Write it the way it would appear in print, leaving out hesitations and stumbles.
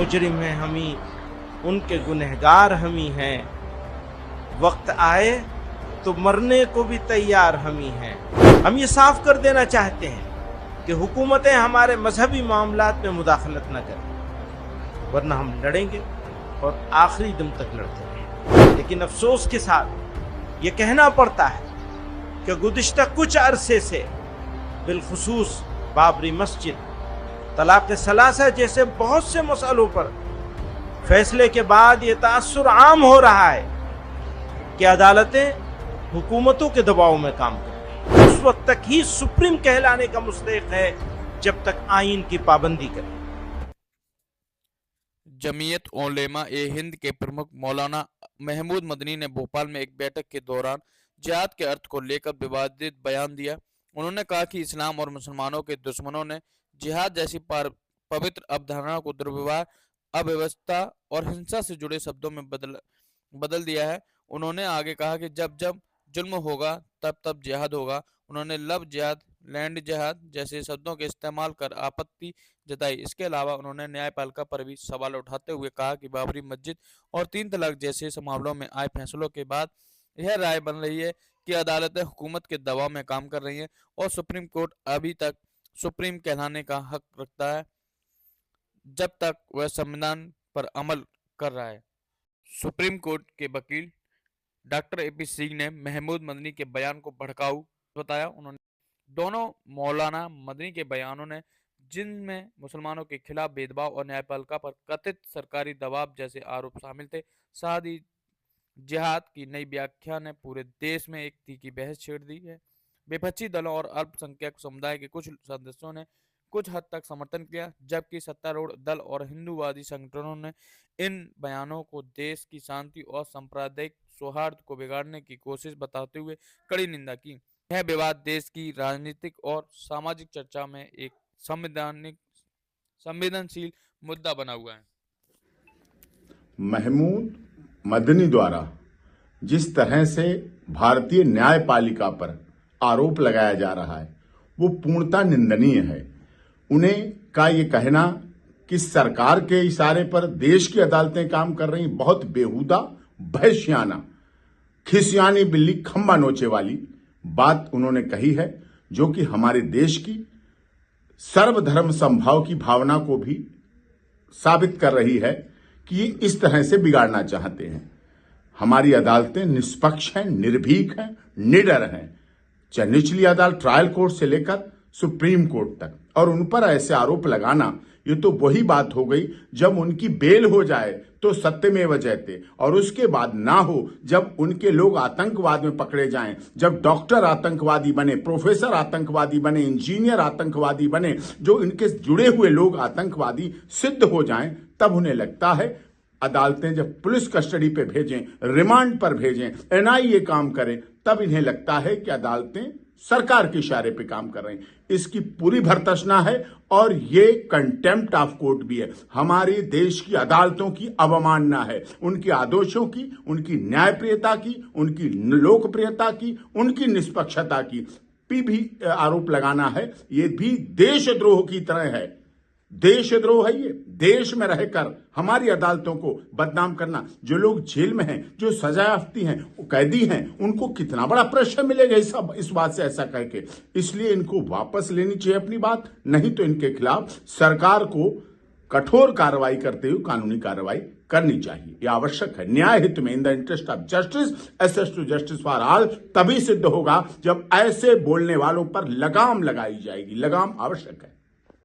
मुजरिम हैं हम ही, उनके गुनहगार हम ही हैं। वक्त आए तो मरने को भी तैयार हम ही हैं। हम ये साफ कर देना चाहते हैं कि हुकूमतें हमारे मजहबी मामलात में मुदाखलत न करें, वरना हम लड़ेंगे और आखिरी दम तक लड़ते रहेंगे। लेकिन अफसोस के साथ ये कहना पड़ता है कि गुज़िश्ता कुछ अरसे से बिलखुसूस बाबरी मस्जिद, तलाक़ सलासा जैसे बहुत से मसलों पर फैसले के बाद ये तासुर आम हो रहा है कि अदालतें हुकूमतों के दबाव में काम कर रही हैं। उस वक्त तक ही सुप्रीम कहलाने का मुस्तहिक है जब तक आइन की पाबंदी करे। जमीयत उलेमा ए हिंद के प्रमुख मौलाना महमूद मदनी ने भोपाल में एक बैठक के दौरान जिहाद के अर्थ को लेकर विवादित बयान दिया। उन्होंने कहा कि इस्लाम और मुसलमानों के दुश्मनों ने जिहाद जैसी पवित्र अवधारणा को दुर्व्यवहार, अव्यवस्था और हिंसा से जुड़े शब्दों में बदल दिया है। उन्होंने आगे कहा कि जब जब जुल्म होगा तब तब जिहाद होगा। उन्होंने लव जिहाद, लैंड जिहाद जैसे शब्दों के इस्तेमाल कर आपत्ति जताई। इसके अलावा उन्होंने न्यायपालिका पर भी सवाल उठाते हुए कहा कि बाबरी मस्जिद और 3 तलाक जैसे मामलों में आए फैसलों के बाद यह राय बन रही है कि अदालतें हुकूमत के दबाव में काम कर रही हैं और सुप्रीम कोर्ट अभी तक सुप्रीम कहलाने का हक रखता है जब तक वह संविधान पर अमल कर रहा है। सुप्रीम कोर्ट के वकील डॉक्टर AP सिंह ने महमूद मदनी के बयान को भड़काऊ बताया। उन्होंने दोनों मौलाना मदनी के बयानों ने, जिनमें मुसलमानों के खिलाफ भेदभाव और न्यायपालिका पर कथित सरकारी दबाव जैसे आरोप शामिल थे, साथ ही जिहाद की नई व्याख्या ने पूरे देश में एक तीखी बहस छेड़ दी है। विपक्षी दलों और अल्पसंख्यक समुदाय के कुछ सदस्यों ने कुछ हद तक समर्थन किया, जबकि सत्तारूढ़ दल और हिंदूवादी संगठनों ने इन बयानों को देश की शांति और सांप्रदायिक सौहार्द को बिगाड़ने की कोशिश बताते हुए कड़ी निंदा की। यह विवाद देश की राजनीतिक और सामाजिक चर्चा में एक संवेदनशील मुद्दा बना हुआ है। महमूद मदनी द्वारा जिस तरह से भारतीय न्यायपालिका पर आरोप लगाया जा रहा है वो पूर्णतः निंदनीय है। उन्हें का ये कहना कि सरकार के इशारे पर देश की अदालतें काम कर रही, बहुत बेहुदा, भयशियाना, खिसियानी बिल्ली खंबा नोचे वाली बात उन्होंने कही है, जो कि हमारे देश की सर्वधर्म समभाव की भावना को भी साबित कर रही है कि ये इस तरह से बिगाड़ना चाहते हैं। हमारी अदालतें निष्पक्ष हैं, निर्भीक हैं, निडर हैं, चाहे निचली अदालत ट्रायल कोर्ट से लेकर सुप्रीम कोर्ट तक। और उन पर ऐसे आरोप लगाना, ये तो वही बात हो गई जब उनकी बेल हो जाए तो सत्यमेव जयते, और उसके बाद ना हो जब उनके लोग आतंकवाद में पकड़े जाएं, जब डॉक्टर आतंकवादी बने, प्रोफेसर आतंकवादी बने, इंजीनियर आतंकवादी बने, जो इनके जुड़े हुए लोग आतंकवादी सिद्ध हो जाएं, तब उन्हें लगता है अदालतें जब पुलिस कस्टडी पे भेजें, रिमांड पर भेजें, NIA काम करें, तब इन्हें लगता है कि अदालतें सरकार के इशारे पे काम कर रही हैं। इसकी पूरी भर्त्सना है और ये कंटेम्प्ट ऑफ कोर्ट भी है। हमारे देश की अदालतों की अवमानना है, उनके आदर्शों की, उनकी न्यायप्रियता की, उनकी लोकप्रियता की, उनकी निष्पक्षता की भी आरोप लगाना है। ये भी देशद्रोह की तरह है। देशद्रोह है ये, देश में रहकर हमारी अदालतों को बदनाम करना। जो लोग जेल में हैं, जो सजायाफ्ती हैं, वो कैदी हैं, उनको कितना बड़ा प्रेशर मिलेगा इस बात से ऐसा कह के। इसलिए इनको वापस लेनी चाहिए अपनी बात, नहीं तो इनके खिलाफ सरकार को कठोर कार्रवाई करते हुए कानूनी कार्रवाई करनी चाहिए। यह आवश्यक है। न्याय हित में, in the interest of justice, access to justice for all तभी सिद्ध होगा जब ऐसे बोलने वालों पर लगाम लगाई जाएगी। लगाम आवश्यक है।